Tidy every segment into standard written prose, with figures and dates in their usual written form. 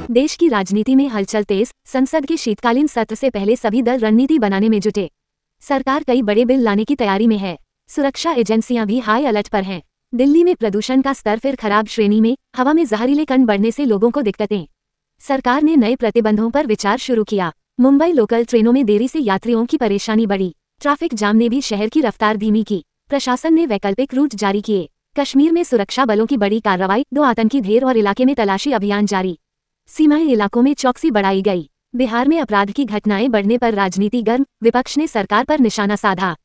देश की राजनीति में हलचल तेज। संसद के शीतकालीन सत्र से पहले सभी दल रणनीति बनाने में जुटे। सरकार कई बड़े बिल लाने की तैयारी में है। सुरक्षा एजेंसियां भी हाई अलर्ट पर हैं। दिल्ली में प्रदूषण का स्तर फिर खराब श्रेणी में। हवा में जहरीले कण बढ़ने से लोगों को दिक्कतें। सरकार ने नए प्रतिबंधों पर विचार शुरू किया। मुंबई लोकल ट्रेनों में देरी से यात्रियों की परेशानी बढ़ी। ट्रैफिक जाम ने भी शहर की रफ्तार धीमी की। प्रशासन ने वैकल्पिक रूट जारी किए। कश्मीर में सुरक्षा बलों की बड़ी कार्रवाई। 2 आतंकी ढेर और इलाके में तलाशी अभियान जारी। सीमाई इलाकों में चौकसी बढ़ाई गई। बिहार में अपराध की घटनाएं बढ़ने पर राजनीति गर्म। विपक्ष ने सरकार पर निशाना साधा।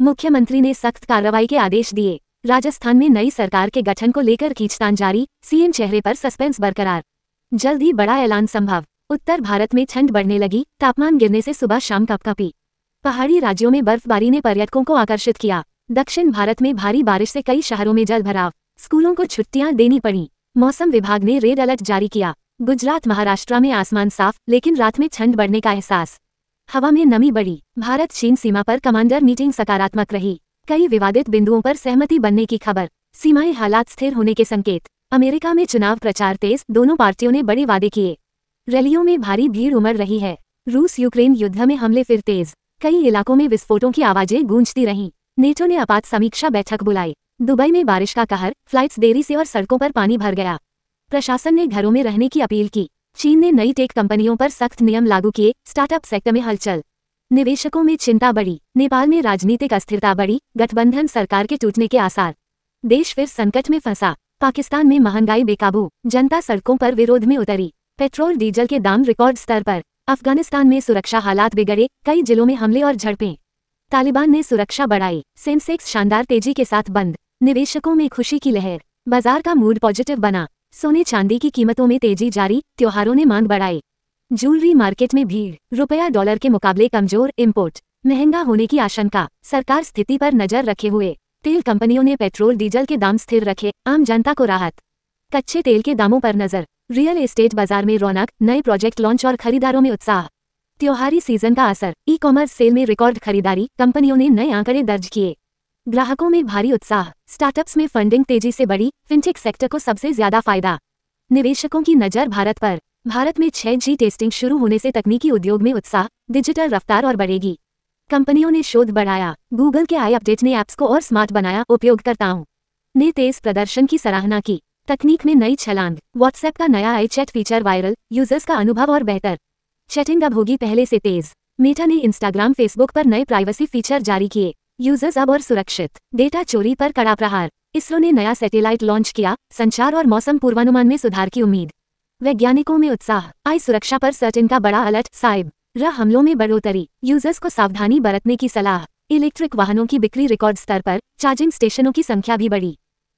मुख्यमंत्री ने सख्त कार्रवाई के आदेश दिए। राजस्थान में नई सरकार के गठन को लेकर खींचतान जारी। सीएम चेहरे पर सस्पेंस बरकरार। जल्द ही बड़ा ऐलान संभव। उत्तर भारत में ठंड बढ़ने लगी। तापमान गिरने से सुबह शाम कपकपी। पहाड़ी राज्यों में बर्फबारी ने पर्यटकों को आकर्षित किया। दक्षिण भारत में भारी बारिश से कई शहरों में जल भराव। स्कूलों को छुट्टियां देनी पड़ी। मौसम विभाग ने रेड अलर्ट जारी किया। गुजरात महाराष्ट्र में आसमान साफ, लेकिन रात में ठंड बढ़ने का एहसास। हवा में नमी बढ़ी। भारत चीन सीमा पर कमांडर मीटिंग सकारात्मक रही। कई विवादित बिंदुओं पर सहमति बनने की खबर। सीमाई हालात स्थिर होने के संकेत। अमेरिका में चुनाव प्रचार तेज। दोनों पार्टियों ने बड़े वादे किए। रैलियों में भारी भीड़ उमड़ रही है। रूस यूक्रेन युद्ध में हमले फिर तेज। कई इलाकों में विस्फोटों की आवाजें गूंजती रहीं। नेटो ने आपात समीक्षा बैठक बुलाई। दुबई में बारिश का कहर। फ्लाइट्स देरी से और सड़कों पर पानी भर गया। प्रशासन ने घरों में रहने की अपील की। चीन ने नई टेक कंपनियों पर सख्त नियम लागू किए। स्टार्टअप सेक्टर में हलचल। निवेशकों में चिंता बढ़ी। नेपाल में राजनीतिक अस्थिरता बढ़ी। गठबंधन सरकार के टूटने के आसार। देश फिर संकट में फंसा। पाकिस्तान में महंगाई बेकाबू। जनता सड़कों पर विरोध में उतरी। पेट्रोल डीजल के दाम रिकॉर्ड स्तर पर। अफगानिस्तान में सुरक्षा हालात बिगड़े। कई जिलों में हमले और झड़पें। तालिबान ने सुरक्षा बढ़ाई। सेंसेक्स शानदार तेजी के साथ बंद। निवेशकों में खुशी की लहर। बाजार का मूड पॉजिटिव बना। सोने चांदी की कीमतों में तेजी जारी। त्योहारों ने मांग बढ़ाई। ज्वेलरी मार्केट में भीड़। रुपया डॉलर के मुकाबले कमजोर। इंपोर्ट महंगा होने की आशंका। सरकार स्थिति पर नजर रखे हुए। तेल कंपनियों ने पेट्रोल डीजल के दाम स्थिर रखे। आम जनता को राहत। कच्चे तेल के दामों पर नजर। रियल एस्टेट बाजार में रौनक। नए प्रोजेक्ट लॉन्च और खरीदारों में उत्साह। त्योहारी सीजन का असर। ई कॉमर्स सेल में रिकॉर्ड खरीदारी। कंपनियों ने नए आंकड़े दर्ज किए। ग्राहकों में भारी उत्साह। स्टार्टअप्स में फंडिंग तेजी से बढ़ी। फिनटेक सेक्टर को सबसे ज्यादा फायदा। निवेशकों की नजर भारत पर। भारत में 6G टेस्टिंग शुरू होने से तकनीकी उद्योग में उत्साह। डिजिटल रफ्तार और बढ़ेगी। कंपनियों ने शोध बढ़ाया। गूगल के आई अपडेट ने ऐप्स को और स्मार्ट बनाया। उपयोगकर्ताओं ने तेज प्रदर्शन की सराहना की। तकनीक में नई छलांग। व्हाट्सएप का नया आई चैट फीचर वायरल। यूजर्स का अनुभव और बेहतर। चैटिंग अब होगी पहले से तेज। मेटा ने इंस्टाग्राम फेसबुक पर नए प्राइवेसी फीचर जारी किए। यूजर्स अब और सुरक्षित। डेटा चोरी पर कड़ा प्रहार। इसरो ने नया सैटेलाइट लॉन्च किया। संचार और मौसम पूर्वानुमान में सुधार की उम्मीद। वैज्ञानिकों में उत्साह। आई सुरक्षा पर सर्टिन का बड़ा अलर्ट। साइबर हमलों में बढ़ोतरी। यूजर्स को सावधानी बरतने की सलाह। इलेक्ट्रिक वाहनों की बिक्री रिकॉर्ड स्तर पर। चार्जिंग स्टेशनों की संख्या भी बढ़ी।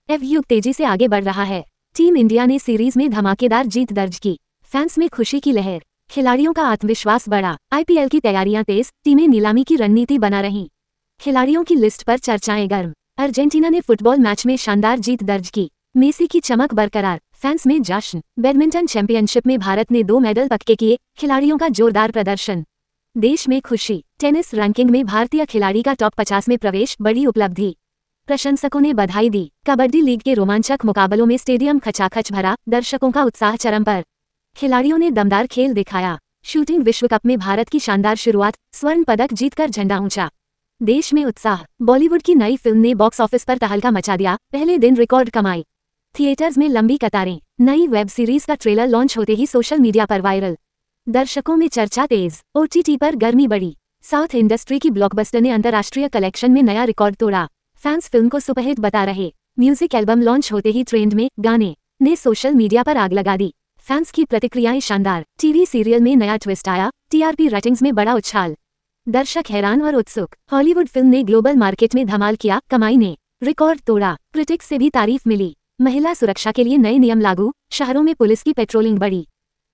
एफ युग तेजी से आगे बढ़ रहा है। टीम इंडिया ने सीरीज में धमाकेदार जीत दर्ज की। फैंस में खुशी की लहर। खिलाड़ियों का आत्मविश्वास बढ़ा। आईपीएल की तैयारियां तेज। टीमें नीलामी की रणनीति बना रहीं। खिलाड़ियों की लिस्ट पर चर्चाएं गर्म। अर्जेंटीना ने फुटबॉल मैच में शानदार जीत दर्ज की। मेसी की चमक बरकरार। फैंस में जश्न। बैडमिंटन चैंपियनशिप में भारत ने 2 मेडल पक्के किए। खिलाड़ियों का जोरदार प्रदर्शन। देश में खुशी। टेनिस रैंकिंग में भारतीय खिलाड़ी का टॉप 50 में प्रवेश। बड़ी उपलब्धि। प्रशंसकों ने बधाई दी। कबड्डी लीग के रोमांचक मुकाबलों में स्टेडियम खचाखच भरा। दर्शकों का उत्साह चरम पर। खिलाड़ियों ने दमदार खेल दिखाया। शूटिंग विश्व कप में भारत की शानदार शुरुआत। स्वर्ण पदक जीतकर झंडा ऊंचा। देश में उत्साह। बॉलीवुड की नई फिल्म ने बॉक्स ऑफिस पर तहलका मचा दिया। पहले दिन रिकॉर्ड कमाई। थिएटर्स में लंबी कतारें। नई वेब सीरीज का ट्रेलर लॉन्च होते ही सोशल मीडिया पर वायरल। दर्शकों में चर्चा तेज। ओटीटी पर गर्मी बढ़ी। साउथ इंडस्ट्री की ब्लॉकबस्टर ने अंतर्राष्ट्रीय कलेक्शन में नया रिकॉर्ड तोड़ा। फैंस फिल्म को सुपरहिट बता रहे। म्यूजिक एल्बम लॉन्च होते ही ट्रेंड में। गाने ने सोशल मीडिया पर आग लगा दी। फैंस की प्रतिक्रियाएं शानदार। टीवी सीरियल में नया ट्विस्ट आया। टीआरपी रेटिंग्स में बड़ा उछाल। दर्शक हैरान और उत्सुक। हॉलीवुड फिल्म ने ग्लोबल मार्केट में धमाल किया। कमाई ने रिकॉर्ड तोड़ा। क्रिटिक्स से भी तारीफ मिली। महिला सुरक्षा के लिए नए नियम लागू। शहरों में पुलिस की पेट्रोलिंग बढ़ी।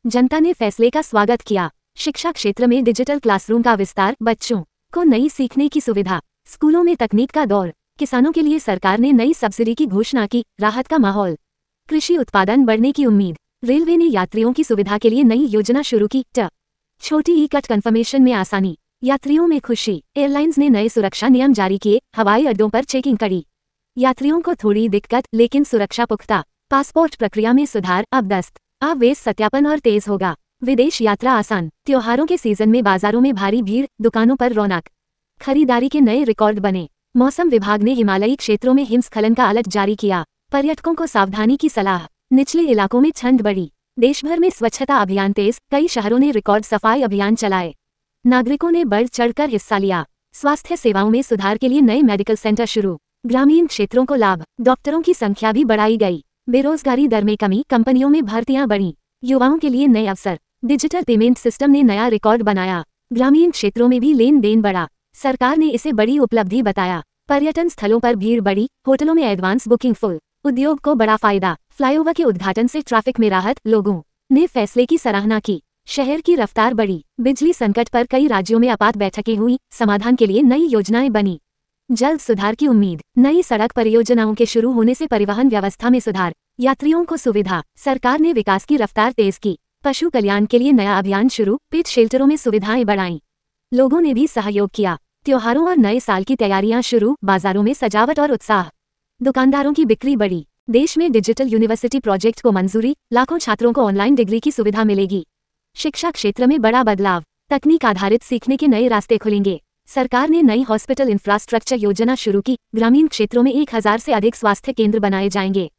जनता ने फैसले का स्वागत किया। शिक्षा क्षेत्र में डिजिटल क्लासरूम का विस्तार। बच्चों को नई सीखने की सुविधा। स्कूलों में तकनीक का दौर। किसानों के लिए सरकार ने नई सब्सिडी की घोषणा की। राहत का माहौल। कृषि उत्पादन बढ़ने की उम्मीद। रेलवे ने यात्रियों की सुविधा के लिए नई योजना शुरू की। छोटी ई कट कन्फर्मेशन में आसानी। यात्रियों में खुशी। एयरलाइंस ने नए सुरक्षा नियम जारी किए। हवाई अड्डों पर चेकिंग कड़ी। यात्रियों को थोड़ी दिक्कत, लेकिन सुरक्षा पुख्ता। पासपोर्ट प्रक्रिया में सुधार। अब दस्त अब वेस्ट सत्यापन और तेज होगा। विदेश यात्रा आसान। त्योहारों के सीजन में बाजारों में भारी भीड़, दुकानों पर रौनक। खरीदारी के नए रिकॉर्ड बने। मौसम विभाग ने हिमालयी क्षेत्रों में हिमस्खलन का अलर्ट जारी किया। पर्यटकों को सावधानी की सलाह। निचले इलाकों में ठंड बढ़ी। देश भर में स्वच्छता अभियान तेज, कई शहरों ने रिकॉर्ड सफाई अभियान चलाए। नागरिकों ने बढ़ चढ़कर हिस्सा लिया। स्वास्थ्य सेवाओं में सुधार के लिए नए मेडिकल सेंटर शुरू। ग्रामीण क्षेत्रों को लाभ। डॉक्टरों की संख्या भी बढ़ाई गई। बेरोजगारी दर में कमी, कंपनियों में भर्तियां बढ़ी। युवाओं के लिए नए अवसर। डिजिटल पेमेंट सिस्टम ने नया रिकॉर्ड बनाया। ग्रामीण क्षेत्रों में भी लेन देन बढ़ा। सरकार ने इसे बड़ी उपलब्धि बताया। पर्यटन स्थलों पर भीड़ बढ़ी, होटलों में एडवांस बुकिंग फुल। उद्योग को बड़ा फायदा। फ्लाईओवर के उद्घाटन से ट्रैफिक में राहत, लोगों ने फैसले की सराहना की। शहर की रफ्तार बढ़ी। बिजली संकट पर कई राज्यों में आपात बैठकें हुई, समाधान के लिए नई योजनाएं बनी। जल्द सुधार की उम्मीद। नई सड़क परियोजनाओं के शुरू होने से परिवहन व्यवस्था में सुधार, यात्रियों को सुविधा। सरकार ने विकास की रफ्तार तेज की। पशु कल्याण के लिए नया अभियान शुरू, पेट शेल्टरों में सुविधाएं बढ़ाईं। लोगों ने भी सहयोग किया। त्योहारों और नए साल की तैयारियां शुरू, बाजारों में सजावट और उत्साह। दुकानदारों की बिक्री बढ़ी। देश में डिजिटल यूनिवर्सिटी प्रोजेक्ट को मंजूरी, लाखों छात्रों को ऑनलाइन डिग्री की सुविधा मिलेगी। शिक्षा क्षेत्र में बड़ा बदलाव। तकनीक आधारित सीखने के नए रास्ते खुलेंगे। सरकार ने नई हॉस्पिटल इंफ्रास्ट्रक्चर योजना शुरू की। ग्रामीण क्षेत्रों में 1000 से अधिक स्वास्थ्य केंद्र बनाए जाएंगे।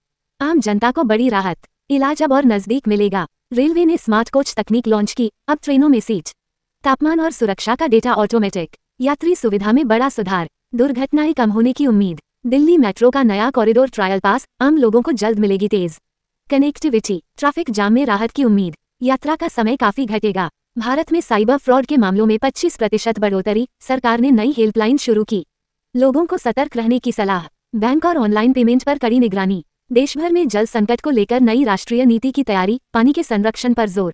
आम जनता को बड़ी राहत। इलाज अब और नजदीक मिलेगा। रेलवे ने स्मार्ट कोच तकनीक लॉन्च की, अब ट्रेनों में सीट, तापमान और सुरक्षा का डेटा ऑटोमेटिक। यात्री सुविधा में बड़ा सुधार। दुर्घटनाएं कम होने की उम्मीद। दिल्ली मेट्रो का नया कॉरिडोर ट्रायल पास, आम लोगों को जल्द मिलेगी तेज कनेक्टिविटी। ट्रैफिक जाम में राहत की उम्मीद। यात्रा का समय काफी घटेगा। भारत में साइबर फ्रॉड के मामलों में 25% बढ़ोतरी। सरकार ने नई हेल्पलाइन शुरू की। लोगों को सतर्क रहने की सलाह। बैंक और ऑनलाइन पेमेंट पर कड़ी निगरानी। देश भर में जल संकट को लेकर नई राष्ट्रीय नीति की तैयारी, पानी के संरक्षण पर जोर।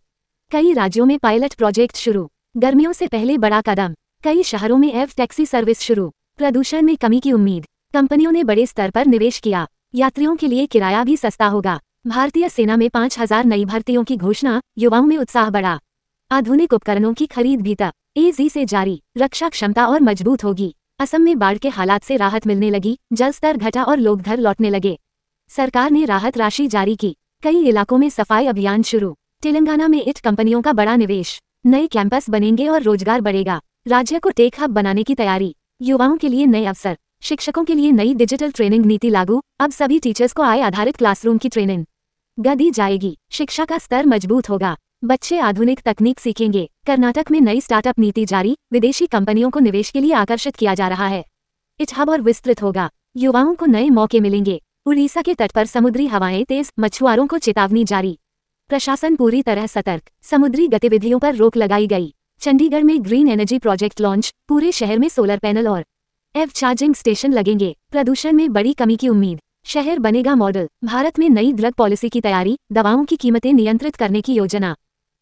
कई राज्यों में पायलट प्रोजेक्ट शुरू। गर्मियों से पहले बड़ा कदम। कई शहरों में एव टैक्सी सर्विस शुरू। प्रदूषण में कमी की उम्मीद। कंपनियों ने बड़े स्तर पर निवेश किया। यात्रियों के लिए किराया भी सस्ता होगा। भारतीय सेना में 5000 नई भर्तियों की घोषणा, युवाओं में उत्साह बढ़ा। आधुनिक उपकरणों की खरीद भी तेजी से जारी। रक्षा क्षमता और मजबूत होगी। असम में बाढ़ के हालात से राहत मिलने लगी, जल स्तर घटा और लोग घर लौटने लगे। सरकार ने राहत राशि जारी की। कई इलाकों में सफाई अभियान शुरू। तेलंगाना में इट कंपनियों का बड़ा निवेश। नए कैंपस बनेंगे और रोजगार बढ़ेगा। राज्य को टेक हब बनाने की तैयारी। युवाओं के लिए नए अवसर। शिक्षकों के लिए नई डिजिटल ट्रेनिंग नीति लागू, अब सभी टीचर्स को आय आधारित क्लासरूम की ट्रेनिंग दी जाएगी। शिक्षा का स्तर मजबूत होगा। बच्चे आधुनिक तकनीक सीखेंगे। कर्नाटक में नई स्टार्टअप नीति जारी, विदेशी कंपनियों को निवेश के लिए आकर्षित किया जा रहा है। इट हब और विस्तृत होगा। युवाओं को नए मौके मिलेंगे। उड़ीसा के तट पर समुद्री हवाएं तेज, मछुआरों को चेतावनी जारी। प्रशासन पूरी तरह सतर्क। समुद्री गतिविधियों पर रोक लगाई गई। चंडीगढ़ में ग्रीन एनर्जी प्रोजेक्ट लॉन्च, पूरे शहर में सोलर पैनल और एव चार्जिंग स्टेशन लगेंगे। प्रदूषण में बड़ी कमी की उम्मीद। शहर बनेगा मॉडल। भारत में नई ड्रग पॉलिसी की तैयारी, दवाओं की कीमतें नियंत्रित करने की योजना।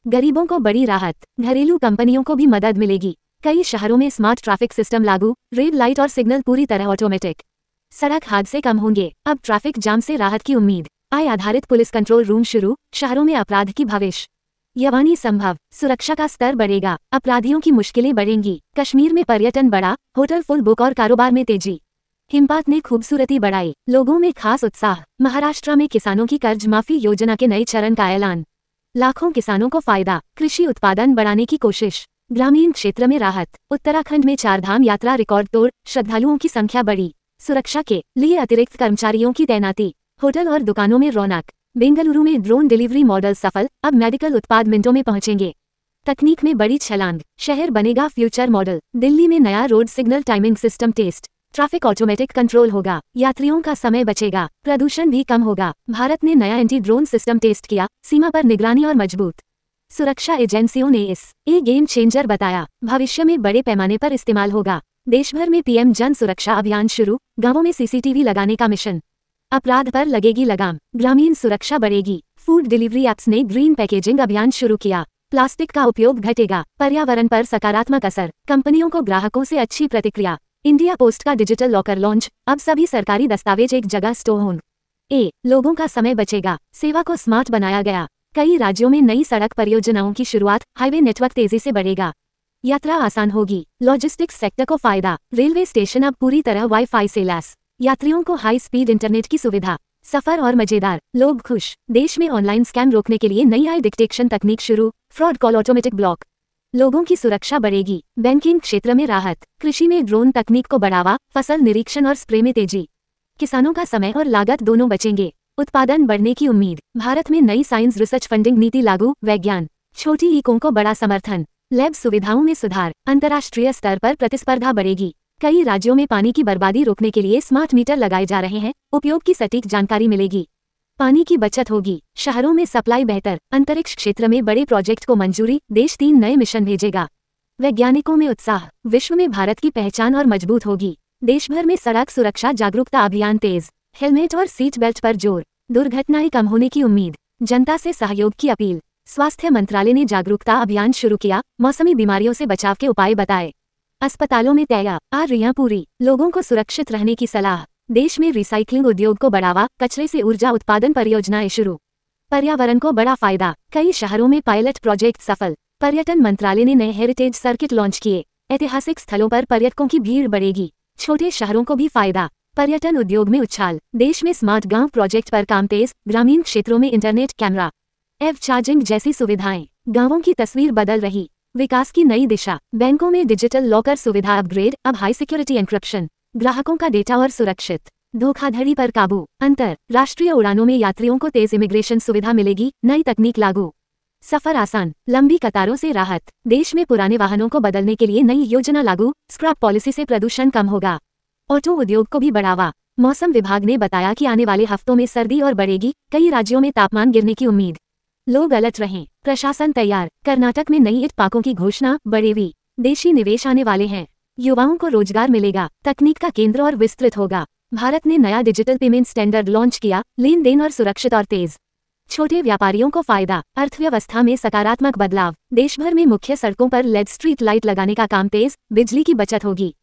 गरीबों को बड़ी राहत। घरेलू कंपनियों को भी मदद मिलेगी। कई शहरों में स्मार्ट ट्रैफिक सिस्टम लागू, रेड लाइट और सिग्नल पूरी तरह ऑटोमेटिक। सड़क हादसे कम होंगे, अब ट्रैफिक जाम से राहत की उम्मीद। आय आधारित पुलिस कंट्रोल रूम शुरू, शहरों में अपराध की भविष्य यवानी संभव। सुरक्षा का स्तर बढ़ेगा, अपराधियों की मुश्किलें बढ़ेंगी। कश्मीर में पर्यटन बढ़ा, होटल फुल बुक और कारोबार में तेजी। हिमपात ने खूबसूरती बढ़ाई, लोगों में खास उत्साह। महाराष्ट्र में किसानों की कर्ज माफी योजना के नए चरण का ऐलान। लाखों किसानों को फायदा। कृषि उत्पादन बढ़ाने की कोशिश। ग्रामीण क्षेत्र में राहत। उत्तराखंड में 4 धाम यात्रा रिकॉर्ड तोड़, श्रद्धालुओं की संख्या बढ़ी। सुरक्षा के लिए अतिरिक्त कर्मचारियों की तैनाती। होटल और दुकानों में रौनक। बेंगलुरु में ड्रोन डिलीवरी मॉडल सफल, अब मेडिकल उत्पाद मिनटों में पहुंचेंगे। तकनीक में बड़ी छलांग, शहर बनेगा फ्यूचर मॉडल। दिल्ली में नया road signal timing system test. Traffic automatic control होगा, यात्रियों का समय बचेगा, प्रदूषण भी कम होगा। भारत ने नया एंटी ड्रोन सिस्टम टेस्ट किया, सीमा पर निगरानी और मजबूत। सुरक्षा एजेंसियों ने इसे गेम चेंजर बताया, भविष्य में बड़े पैमाने पर इस्तेमाल होगा। देश भर में पीएम जन सुरक्षा अभियान शुरू, गांवों में सीसीटीवी लगाने का मिशन। अपराध पर लगेगी लगाम, ग्रामीण सुरक्षा बढ़ेगी। फूड डिलीवरी एप्स ने ग्रीन पैकेजिंग अभियान शुरू किया, प्लास्टिक का उपयोग घटेगा, पर्यावरण पर सकारात्मक असर। कंपनियों को ग्राहकों से अच्छी प्रतिक्रिया। इंडिया पोस्ट का डिजिटल लॉकर लॉन्च, अब सभी सरकारी दस्तावेज एक जगह स्टोर होंगे। लोगों का समय बचेगा, सेवा को स्मार्ट बनाया गया। कई राज्यों में नई सड़क परियोजनाओं की शुरुआत, हाईवे नेटवर्क तेजी से बढ़ेगा। यात्रा आसान होगी, लॉजिस्टिक्स सेक्टर को फायदा। रेलवे स्टेशन अब पूरी तरह वाईफाई से लैस, यात्रियों को हाई स्पीड इंटरनेट की सुविधा। सफर और मजेदार, लोग खुश। देश में ऑनलाइन स्कैम रोकने के लिए नई आई डिटेक्शन तकनीक शुरू, फ्रॉड कॉल ऑटोमेटिक ब्लॉक। लोगों की सुरक्षा बढ़ेगी। बैंकिंग क्षेत्र में राहत, कृषि में ड्रोन तकनीक को बढ़ावा, फसल निरीक्षण और स्प्रे में तेजी। किसानों का समय और लागत दोनों बचेंगे। उत्पादन बढ़ने की उम्मीद। भारत में नई साइंस रिसर्च फंडिंग नीति लागू, वैज्ञान छोटी इकों को बड़ा समर्थन। लैब सुविधाओं में सुधार, अंतर्राष्ट्रीय स्तर पर प्रतिस्पर्धा बढ़ेगी। कई राज्यों में पानी की बर्बादी रोकने के लिए स्मार्ट मीटर लगाए जा रहे हैं, उपयोग की सटीक जानकारी मिलेगी। पानी की बचत होगी, शहरों में सप्लाई बेहतर। अंतरिक्ष क्षेत्र में बड़े प्रोजेक्ट को मंजूरी, देश 3 नए मिशन भेजेगा। वैज्ञानिकों में उत्साह, विश्व में भारत की पहचान और मजबूत होगी। देश भर में सड़क सुरक्षा जागरूकता अभियान तेज, हेलमेट और सीट बेल्ट पर जोर। दुर्घटनाएं कम होने की उम्मीद, जनता से सहयोग की अपील। स्वास्थ्य मंत्रालय ने जागरूकता अभियान शुरू किया, मौसमी बीमारियों से बचाव के उपाय बताए। अस्पतालों में तैयारियां पूरी, लोगों को सुरक्षित रहने की सलाह। देश में रिसाइक्लिंग उद्योग को बढ़ावा, कचरे से ऊर्जा उत्पादन परियोजनाएं शुरू। पर्यावरण को बड़ा फायदा, कई शहरों में पायलट प्रोजेक्ट सफल। पर्यटन मंत्रालय ने नए हेरिटेज सर्किट लॉन्च किए, ऐतिहासिक स्थलों पर पर्यटकों की भीड़ बढ़ेगी। छोटे शहरों को भी फायदा, पर्यटन उद्योग में उछाल। देश में स्मार्ट गांव प्रोजेक्ट पर काम तेज, ग्रामीण क्षेत्रों में इंटरनेट, कैमरा, एव चार्जिंग जैसी सुविधाएं। गांवों की तस्वीर बदल रही, विकास की नई दिशा। बैंकों में डिजिटल लॉकर सुविधा अपग्रेड, अब हाई सिक्योरिटी एन्क्रिप्शन। ग्राहकों का डेटा और सुरक्षित। धोखाधड़ी पर काबू, अंतरराष्ट्रीय उड़ानों में यात्रियों को तेज इमिग्रेशन सुविधा मिलेगी, नई तकनीक लागू। सफर आसान, लंबी कतारों से राहत। देश में पुराने वाहनों को बदलने के लिए नई योजना लागू, स्क्रैप पॉलिसी से प्रदूषण कम होगा। ऑटो उद्योग को भी बढ़ावा। मौसम विभाग ने बताया कि आने वाले हफ्तों में सर्दी और बढ़ेगी, कई राज्यों में तापमान गिरने की उम्मीद। लोग अलर्ट रहें, प्रशासन तैयार। कर्नाटक में नई ईट पाकों की घोषणा, बढ़ेवी देशी निवेश आने वाले हैं। युवाओं को रोजगार मिलेगा, तकनीक का केंद्र और विस्तृत होगा। भारत ने नया डिजिटल पेमेंट स्टैंडर्ड लॉन्च किया, लेन देन और सुरक्षित और तेज। छोटे व्यापारियों को फायदा, अर्थव्यवस्था में सकारात्मक बदलाव। देश भर में मुख्य सड़कों पर लेड स्ट्रीट लाइट लगाने का काम तेज, बिजली की बचत होगी।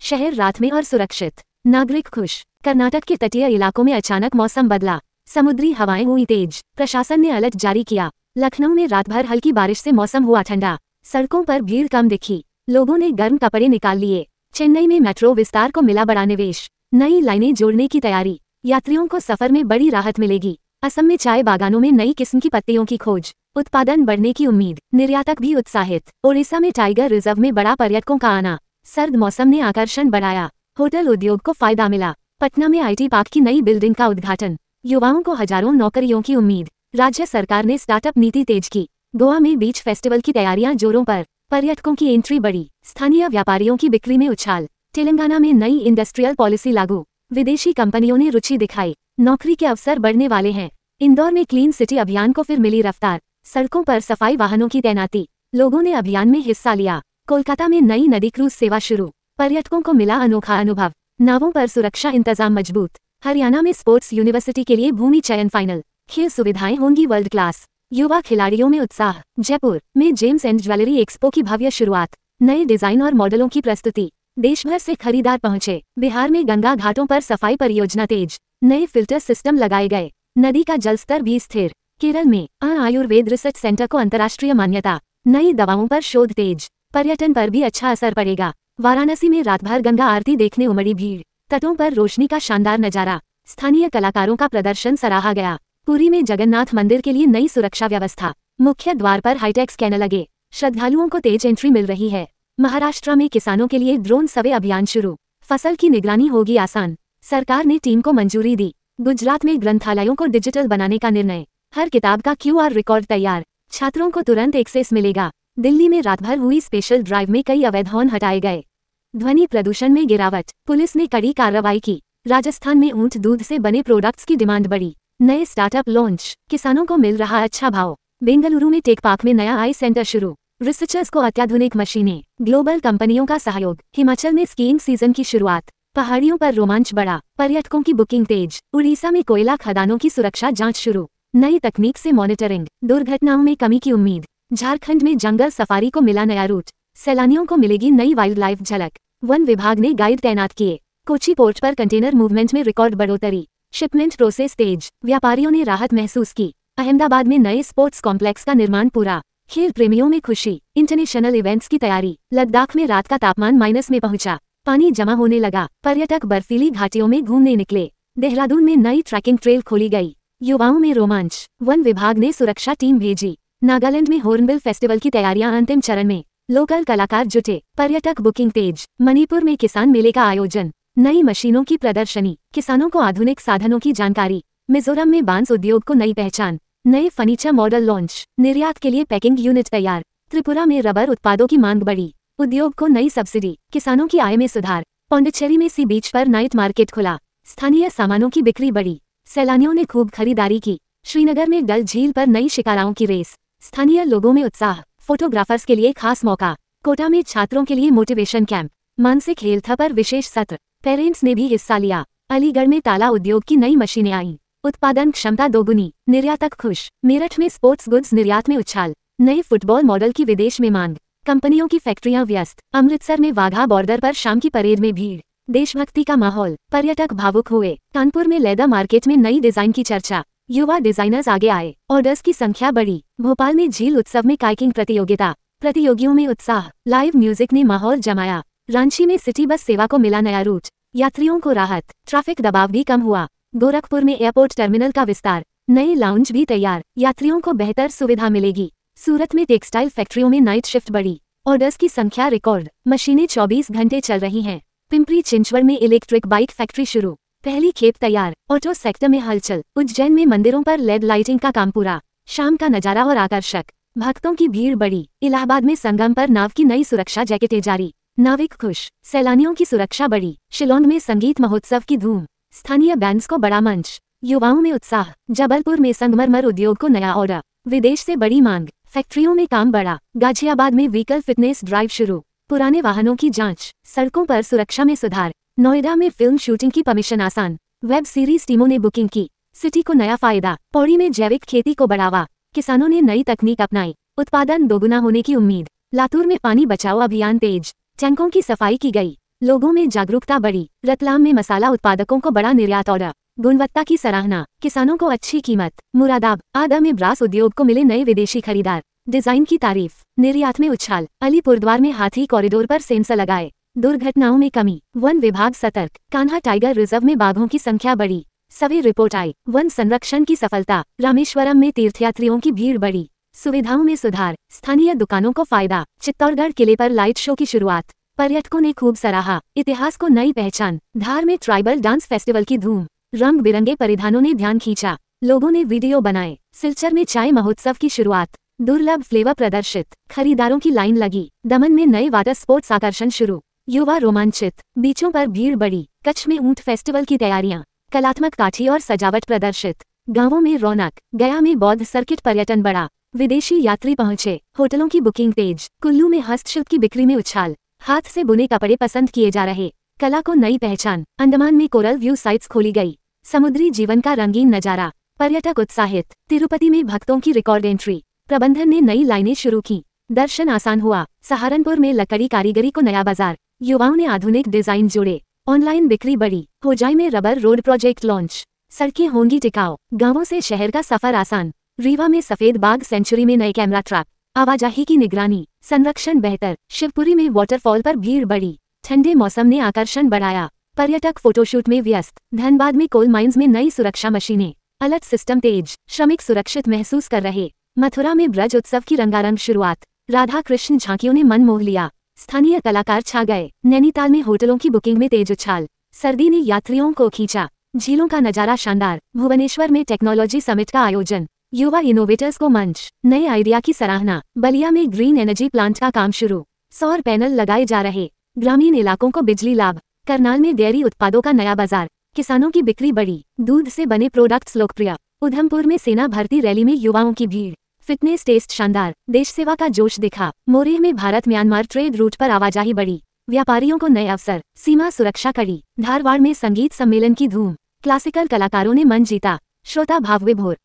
शहर रात में और सुरक्षित, नागरिक खुश। कर्नाटक के तटीय इलाकों में अचानक मौसम बदला, समुद्री हवाएं हुई तेज, प्रशासन ने अलर्ट जारी किया। लखनऊ में रात भर हल्की बारिश से मौसम हुआ ठंडा, सड़कों पर भीड़ कम दिखी, लोगों ने गर्म कपड़े निकाल लिए। चेन्नई में मेट्रो विस्तार को मिला बड़ा निवेश, नई लाइनें जोड़ने की तैयारी। यात्रियों को सफर में बड़ी राहत मिलेगी। असम में चाय बागानों में नई किस्म की पत्तियों की खोज, उत्पादन बढ़ने की उम्मीद। निर्यातक भी उत्साहित, ओडिशा में टाइगर रिजर्व में बड़ा पर्यटकों का आना। सर्द मौसम ने आकर्षण बढ़ाया, होटल उद्योग को फायदा मिला। पटना में IT पार्क की नई बिल्डिंग का उद्घाटन, युवाओं को हजारों नौकरियों की उम्मीद। राज्य सरकार ने स्टार्टअप नीति तेज की। गोवा में बीच फेस्टिवल की तैयारियां जोरों पर, पर्यटकों की एंट्री बढ़ी। स्थानीय व्यापारियों की बिक्री में उछाल। तेलंगाना में नई इंडस्ट्रियल पॉलिसी लागू, विदेशी कंपनियों ने रुचि दिखाई, नौकरी के अवसर बढ़ने वाले हैं। इंदौर में क्लीन सिटी अभियान को फिर मिली रफ्तार, सड़कों पर सफाई वाहनों की तैनाती, लोगों ने अभियान में हिस्सा लिया। कोलकाता में नई नदी क्रूज सेवा शुरू, पर्यटकों को मिला अनोखा अनुभव। नावों पर सुरक्षा इंतजाम मजबूत। हरियाणा में स्पोर्ट्स यूनिवर्सिटी के लिए भूमि चयन फाइनल, खेल सुविधाएं होंगी वर्ल्ड क्लास। युवा खिलाड़ियों में उत्साह। जयपुर में जेम्स एंड ज्वेलरी एक्सपो की भव्य शुरुआत, नए डिजाइन और मॉडलों की प्रस्तुति, देश भर से खरीदार पहुंचे। बिहार में गंगा घाटों पर सफाई परियोजना तेज, नए फिल्टर सिस्टम लगाए गए, नदी का जलस्तर भी स्थिर। केरल में आयुर्वेद रिसर्च सेंटर को अंतर्राष्ट्रीय मान्यता, नई दवाओं पर शोध तेज, पर्यटन पर भी अच्छा असर पड़ेगा। वाराणसी में रात भर गंगा आरती देखने उमड़ी भीड़, तटों पर रोशनी का शानदार नजारा, स्थानीय कलाकारों का प्रदर्शन सराहा गया। पुरी में जगन्नाथ मंदिर के लिए नई सुरक्षा व्यवस्था, मुख्य द्वार पर हाईटेक स्कैनर लगे, श्रद्धालुओं को तेज एंट्री मिल रही है। महाराष्ट्र में किसानों के लिए ड्रोन सर्वे अभियान शुरू, फसल की निगरानी होगी आसान, सरकार ने टीम को मंजूरी दी। गुजरात में ग्रंथालयों को डिजिटल बनाने का निर्णय, हर किताब का QR रिकॉर्ड तैयार, छात्रों को तुरंत एक्सेस मिलेगा। दिल्ली में रात भर हुई स्पेशल ड्राइव में कई अवैध हॉर्न हटाए गए। ध्वनि प्रदूषण में गिरावट, पुलिस ने कड़ी कार्रवाई की। राजस्थान में ऊंट दूध से बने प्रोडक्ट्स की डिमांड बढ़ी, नए स्टार्टअप लॉन्च, किसानों को मिल रहा अच्छा भाव। बेंगलुरु में टेक पार्क में नया आई सेंटर शुरू, रिसर्चर्स को अत्याधुनिक मशीनें, ग्लोबल कंपनियों का सहयोग। हिमाचल में स्कीइंग सीजन की शुरुआत, पहाड़ियों पर रोमांच बढ़ा, पर्यटकों की बुकिंग तेज। उड़ीसा में कोयला खदानों की सुरक्षा जांच शुरू, नई तकनीक से मॉनिटरिंग, दुर्घटनाओं में कमी की उम्मीद। झारखंड में जंगल सफारी को मिला नया रूट, सैलानियों को मिलेगी नई वाइल्ड लाइफ झलक। वन विभाग ने गाइड तैनात किए। कोची पोर्ट पर कंटेनर मूवमेंट में रिकॉर्ड बढ़ोतरी, शिपमेंट प्रोसेस तेज, व्यापारियों ने राहत महसूस की। अहमदाबाद में नए स्पोर्ट्स कॉम्प्लेक्स का निर्माण पूरा, खेल प्रेमियों में खुशी। इंटरनेशनल इवेंट्स की तैयारी, लद्दाख में रात का तापमान माइनस में पहुंचा, पानी जमा होने लगा, पर्यटक बर्फीली घाटियों में घूमने निकले। देहरादून में नई ट्रैकिंग ट्रेल खोली गई, युवाओं में रोमांच। वन विभाग ने सुरक्षा टीम भेजी। नागालैंड में हॉर्नबिल फेस्टिवल की तैयारियां अंतिम चरण में, लोकल कलाकार जुटे, पर्यटक बुकिंग तेज। मणिपुर में किसान मेले का आयोजन, नई मशीनों की प्रदर्शनी, किसानों को आधुनिक साधनों की जानकारी। मिजोरम में बांस उद्योग को नई पहचान, नए फर्नीचर मॉडल लॉन्च, निर्यात के लिए पैकिंग यूनिट तैयार। त्रिपुरा में रबर उत्पादों की मांग बढ़ी, उद्योग को नई सब्सिडी, किसानों की आय में सुधार। पौंडीचेरी में सी बीच पर नाइट मार्केट खुला, स्थानीय सामानों की बिक्री बढ़ी, सैलानियों ने खूब खरीदारी की। श्रीनगर में डल झील पर नई शिकाराओं की रेस, स्थानीय लोगों में उत्साह, फोटोग्राफर्स के लिए खास मौका। कोटा में छात्रों के लिए मोटिवेशन कैंप, मानसिक हेल्थ पर विशेष सत्र, पेरेंट्स ने भी हिस्सा लिया। अलीगढ़ में ताला उद्योग की नई मशीनें आईं, उत्पादन क्षमता दोगुनी, निर्यातक खुश। मेरठ में स्पोर्ट्स गुड्स निर्यात में उछाल, नए फुटबॉल मॉडल की विदेश में मांग, कंपनियों की फैक्ट्रियां व्यस्त। अमृतसर में वाघा बॉर्डर पर शाम की परेड में भीड़, देशभक्ति का माहौल, पर्यटक भावुक हुए। कानपुर में लेदर मार्केट में नई डिजाइन की चर्चा, युवा डिजाइनर्स आगे आए, ऑर्डर्स की संख्या बढ़ी। भोपाल में झील उत्सव में काइकिंग प्रतियोगिता, प्रतियोगियों में उत्साह, लाइव म्यूजिक ने माहौल जमाया। रांची में सिटी बस सेवा को मिला नया रूट, यात्रियों को राहत, ट्रैफिक दबाव भी कम हुआ। गोरखपुर में एयरपोर्ट टर्मिनल का विस्तार, नए लाउंज भी तैयार, यात्रियों को बेहतर सुविधा मिलेगी। सूरत में टेक्सटाइल फैक्ट्रियों में नाइट शिफ्ट बढ़ी, ऑर्डर्स की संख्या रिकॉर्ड, मशीनें 24 घंटे चल रही हैं। पिंपरी चिंचवड़ में इलेक्ट्रिक बाइक फैक्ट्री शुरू, पहली खेप तैयार। ऑटो सेक्टर में हलचल, उज्जैन में मंदिरों पर लेड लाइटिंग का काम पूरा, शाम का नजारा और आकर्षक, भक्तों की भीड़ बढ़ी। इलाहाबाद में संगम पर नाव की नई सुरक्षा जैकेटें जारी, नाविक खुश, सैलानियों की सुरक्षा बढ़ी। शिलोंग में संगीत महोत्सव की धूम, स्थानीय बैंड्स को बड़ा मंच, युवाओं में उत्साह। जबलपुर में संगमरमर उद्योग को नया ऑर्डर, विदेश से बड़ी मांग, फैक्ट्रियों में काम बढ़ा। गाजियाबाद में व्हीकल फिटनेस ड्राइव शुरू, पुराने वाहनों की जांच, सड़कों पर सुरक्षा में सुधार। नोएडा में फिल्म शूटिंग की परमिशन आसान, वेब सीरीज टीमों ने बुकिंग की, सिटी को नया फायदा। पौड़ी में जैविक खेती को बढ़ावा, किसानों ने नई तकनीक अपनाई, उत्पादन दोगुना होने की उम्मीद। लातूर में पानी बचाओ अभियान तेज, टैंकों की सफाई की गई, लोगों में जागरूकता बढ़ी। रतलाम में मसाला उत्पादकों को बड़ा निर्यात ऑर्डर, गुणवत्ता की सराहना, किसानों को अच्छी कीमत। मुरादाबाद में ब्रास उद्योग को मिले नए विदेशी खरीदार, डिजाइन की तारीफ, निर्यात में उछाल। अलीपुरद्वार में हाथी कॉरिडोर पर सेंसर लगाए, दुर्घटनाओं में कमी। वन विभाग सतर्क, कान्हा टाइगर रिजर्व में बाघों की संख्या बढ़ी, सभी रिपोर्ट आई। वन संरक्षण की सफलता, रामेश्वरम में तीर्थयात्रियों की भीड़ बढ़ी, सुविधाओं में सुधार, स्थानीय दुकानों को फायदा। चित्तौड़गढ़ किले पर लाइट शो की शुरुआत, पर्यटकों ने खूब सराहा, इतिहास को नई पहचान। धार में ट्राइबल डांस फेस्टिवल की धूम, रंग बिरंगे परिधानों ने ध्यान खींचा, लोगों ने वीडियो बनाए। सिलचर में चाय महोत्सव की शुरुआत, दुर्लभ फ्लेवर प्रदर्शित, खरीदारों की लाइन लगी। दमन में नए वाटर स्पोर्ट्स आकर्षण शुरू, युवा रोमांचित, बीचों पर भीड़ बढ़ी। कच्छ में ऊंट फेस्टिवल की तैयारियां, कलात्मक काठी और सजावट प्रदर्शित, गांवों में रौनक। गया में बौद्ध सर्किट पर्यटन बढ़ा, विदेशी यात्री पहुंचे, होटलों की बुकिंग तेज। कुल्लू में हस्तशिल्प की बिक्री में उछाल, हाथ से बुने कपड़े पसंद किए जा रहे, कला को नई पहचान। अंडमान में कोरल व्यू साइट्स खोली गई, समुद्री जीवन का रंगीन नजारा, पर्यटक उत्साहित। तिरुपति में भक्तों की रिकॉर्ड एंट्री, प्रबंधन ने नई लाइनें शुरू की, दर्शन आसान हुआ। सहारनपुर में लकड़ी कारीगरी को नया बाजार, युवाओं ने आधुनिक डिजाइन जोड़े, ऑनलाइन बिक्री बढ़ी। होजाई में रबर रोड प्रोजेक्ट लॉन्च, सड़कें होंगी टिकाऊ, गांवों से शहर का सफर आसान। रीवा में सफेद बाग सेंचुरी में नए कैमरा ट्रैप, आवाजाही की निगरानी, संरक्षण बेहतर। शिवपुरी में वाटरफॉल पर भीड़ बढ़ी, ठंडे मौसम ने आकर्षण बढ़ाया, पर्यटक फोटोशूट में व्यस्त। धनबाद में कोल माइंस में नई सुरक्षा मशीनें, अलर्ट सिस्टम तेज, श्रमिक सुरक्षित महसूस कर रहे। मथुरा में ब्रज उत्सव की रंगारंग शुरुआत, राधा कृष्ण झांकियों ने मन मोह लिया, स्थानीय कलाकार छा गए। नैनीताल में होटलों की बुकिंग में तेज उछाल, सर्दी ने यात्रियों को खींचा, झीलों का नजारा शानदार। भुवनेश्वर में टेक्नोलॉजी समिट का आयोजन, युवा इनोवेटर्स को मंच, नए आइडिया की सराहना। बलिया में ग्रीन एनर्जी प्लांट का काम शुरू, सौर पैनल लगाए जा रहे, ग्रामीण इलाकों को बिजली लाभ। करनाल में डेयरी उत्पादों का नया बाजार, किसानों की बिक्री बढ़ी, दूध से बने प्रोडक्ट्स लोकप्रिय। उधमपुर में सेना भर्ती रैली में युवाओं की भीड़, फिटनेस टेस्ट शानदार, देश सेवा का जोश दिखा। मोरेह में भारत म्यांमार ट्रेड रूट पर आवाजाही बढ़ी, व्यापारियों को नए अवसर, सीमा सुरक्षा कड़ी। धारवाड़ में संगीत सम्मेलन की धूम, क्लासिकल कलाकारों ने मन जीता, श्रोता भाव विभोर।